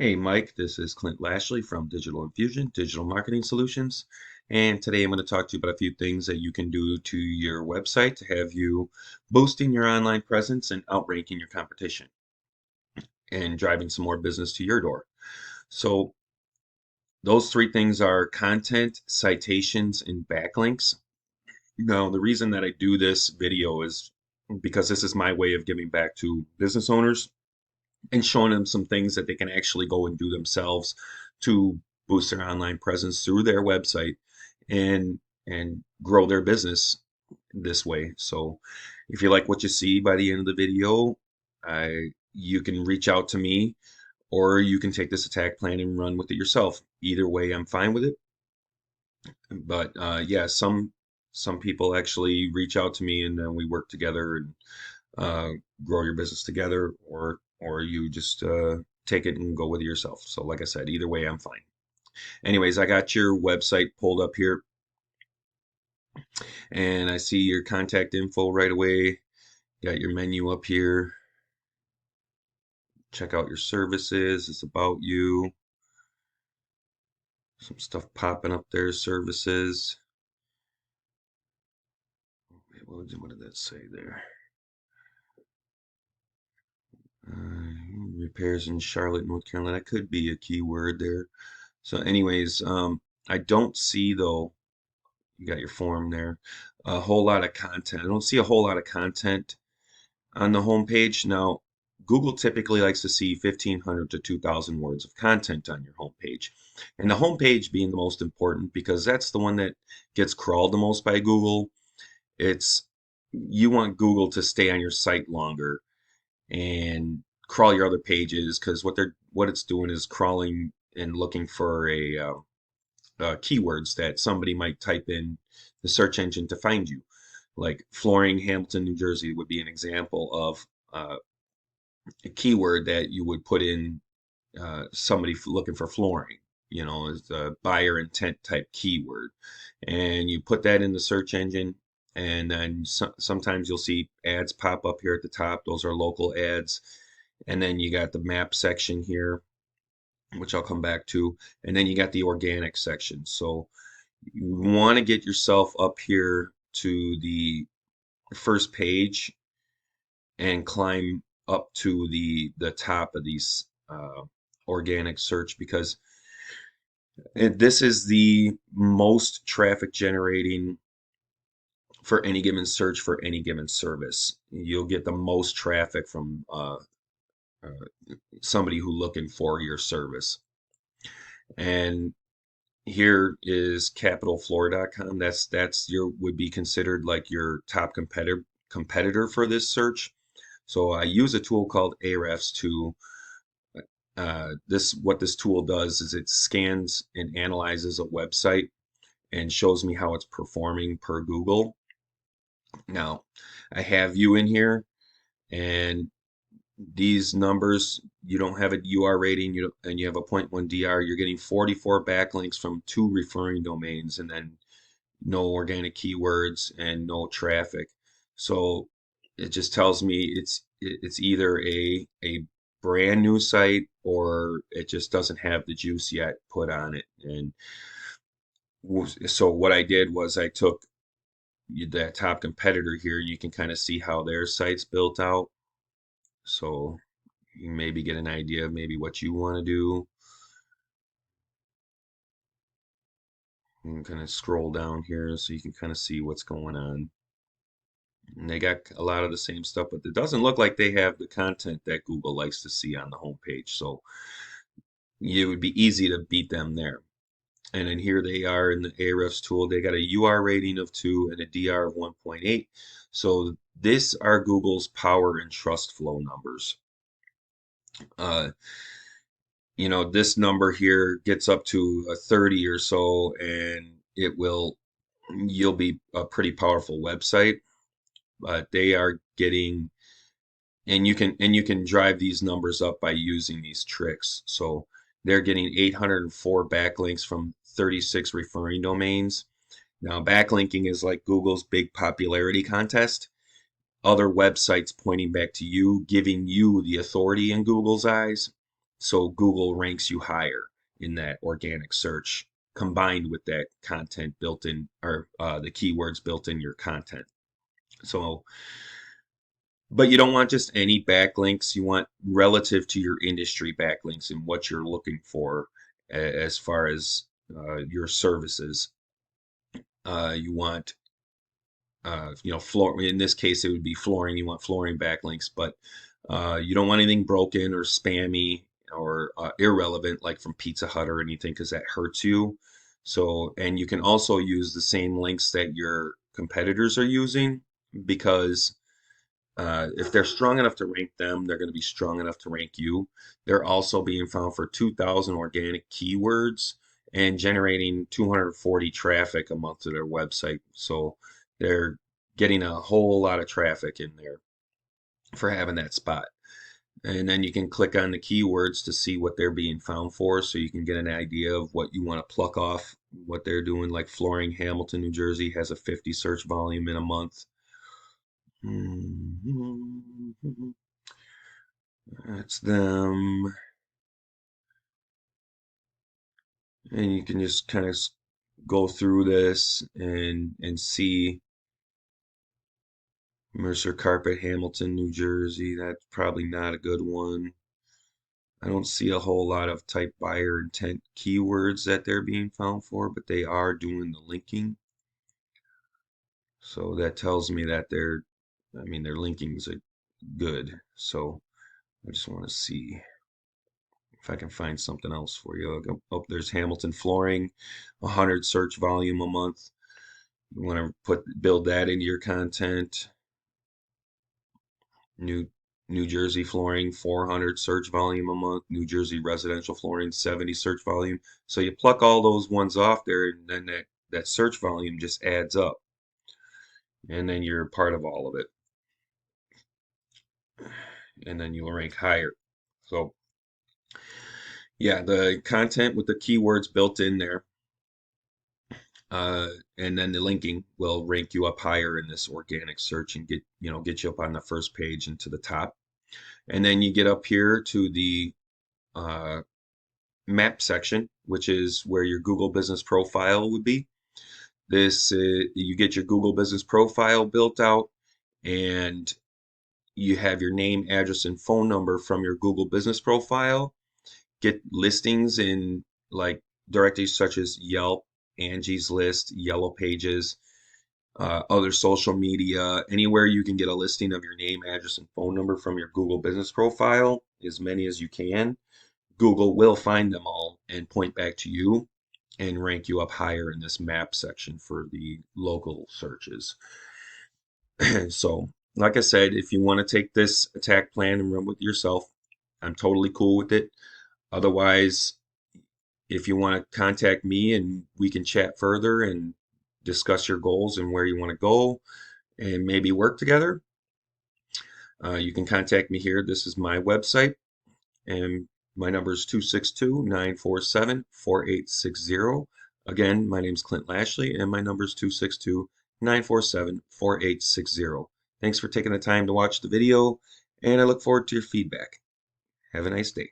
Hey Mike, this is Clint Lashley from Digital Infusion, Digital Marketing Solutions. And today I'm going to talk to you about a few things that you can do to your website to have you boosting your online presence and outranking your competition and driving some more business to your door. So those three things are content, citations, and backlinks. Now, the reason that I do this video is because this is my way of giving back to business owners and showing them some things that they can actually go and do themselves to boost their online presence through their website and grow their business this way. So if you like what you see by the end of the video, you can reach out to me or you can take this attack plan and run with it yourself. Either way, I'm fine with it. But yeah, some people actually reach out to me and then we work together and uh, grow your business together, or you just take it and go with it yourself. So, like I said, either way, I'm fine. Anyways, I got your website pulled up here, and I see your contact info right away. Got your menu up here. Check out your services. It's about you. Some stuff popping up there. Services. What did that say there? Repairs in Charlotte, North Carolina. That could be a keyword there. So, anyways, I don't see though. You got your form there. A whole lot of content. I don't see a whole lot of content on the home page. Now, Google typically likes to see 1,500 to 2,000 words of content on your home page. And the home page being the most important because that's the one that gets crawled the most by Google. It's you want Google to stay on your site longer and crawl your other pages because what it's doing is crawling and looking for keywords that somebody might type in the search engine to find you. Like flooring, Hamilton, New Jersey would be an example of a keyword that you would put in somebody looking for flooring, as the buyer intent type keyword. And you put that in the search engine, and then sometimes you'll see ads pop up here at the top. Those are local ads. And then you got the map section here, which I'll come back to. And then you got the organic section. So you want to get yourself up here to the first page and climb up to the top of these organic search because this is the most traffic generating for any given search for any given service. You'll get the most traffic from somebody who looking for your service. And here is capitalfloor.com. That's your would be considered like your top competitor for this search. So I use a tool called Ahrefs to what this tool does is it scans and analyzes a website and shows me how it's performing per Google. Now, I have you in here, and these numbers, you don't have a UR rating, and you have a zero point 0.1 DR. You're getting 44 backlinks from 2 referring domains, and then no organic keywords and no traffic. So it just tells me it's either a brand new site or it just doesn't have the juice yet put on it. And so what I did was I took that top competitor here. You can kind of see how their site's built out. So you maybe get an idea of maybe what you want to do. You can kind of scroll down here so you can kind of see what's going on. And they got a lot of the same stuff, but it doesn't look like they have the content that Google likes to see on the homepage. So it would be easy to beat them there. And then here they are in the Ahrefs tool. They got a UR rating of 2 and a DR of 1.8. So this are Google's power and trust flow numbers. Uh, this number here gets up to a 30 or so, and you'll be a pretty powerful website. But they are getting, and you can drive these numbers up by using these tricks. So they're getting 804 backlinks from 36 referring domains. Now, backlinking is like Google's big popularity contest. Other websites pointing back to you, giving you the authority in Google's eyes so Google ranks you higher in that organic search combined with that content built in, or the keywords built in your content. So, but you don't want just any backlinks. You want relative to your industry backlinks and what you're looking for as far as your services. You want, floor. In this case, it would be flooring. You want flooring backlinks, but you don't want anything broken or spammy or irrelevant, like from Pizza Hut or anything, because that hurts you. So, and you can also use the same links that your competitors are using, because if they're strong enough to rank them, they're going to be strong enough to rank you. They're also being found for 2,000 organic keywords and generating 240 traffic a month to their website. So they're getting a whole lot of traffic in there for having that spot. And then you can click on the keywords to see what they're being found for, so you can get an idea of what you want to pluck off, what they're doing. Like flooring, Hamilton, New Jersey has a 50 search volume in a month. That's them. And you can just kind of go through this and see Mercer Carpet, Hamilton, New Jersey. That's probably not a good one. I don't see a whole lot of type buyer intent keywords that they're being found for, but they are doing the linking. So that tells me that I mean, their linkings are good. So I just want to see if I can find something else for you. Oh, there's Hamilton Flooring, 100 search volume a month. You want to build that into your content. New New Jersey Flooring, 400 search volume a month. New Jersey Residential Flooring, 70 search volume. So you pluck all those ones off there, and then that search volume just adds up. And then you're part of all of it. And then you'll rank higher. So yeah, the content with the keywords built in there, and then the linking will rank you up higher in this organic search and get you up on the first page and to the top. And then you get up here to the uh, map section, which is where your Google Business Profile would be. This you get your Google Business Profile built out, and you have your name, address, and phone number from your Google Business Profile. Get listings in like directories such as Yelp, Angie's List, Yellow Pages, other social media, anywhere you can get a listing of your name, address, and phone number from your Google Business Profile, as many as you can. Google will find them all and point back to you and rank you up higher in this map section for the local searches. So, like I said, if you want to take this attack plan and run with it yourself, I'm totally cool with it. Otherwise, if you want to contact me and we can chat further and discuss your goals and where you want to go and maybe work together, you can contact me here. This is my website, and my number is 262-947-4860. Again, my name is Clint Lashley, and my number is 262-947-4860. Thanks for taking the time to watch the video, and I look forward to your feedback. Have a nice day.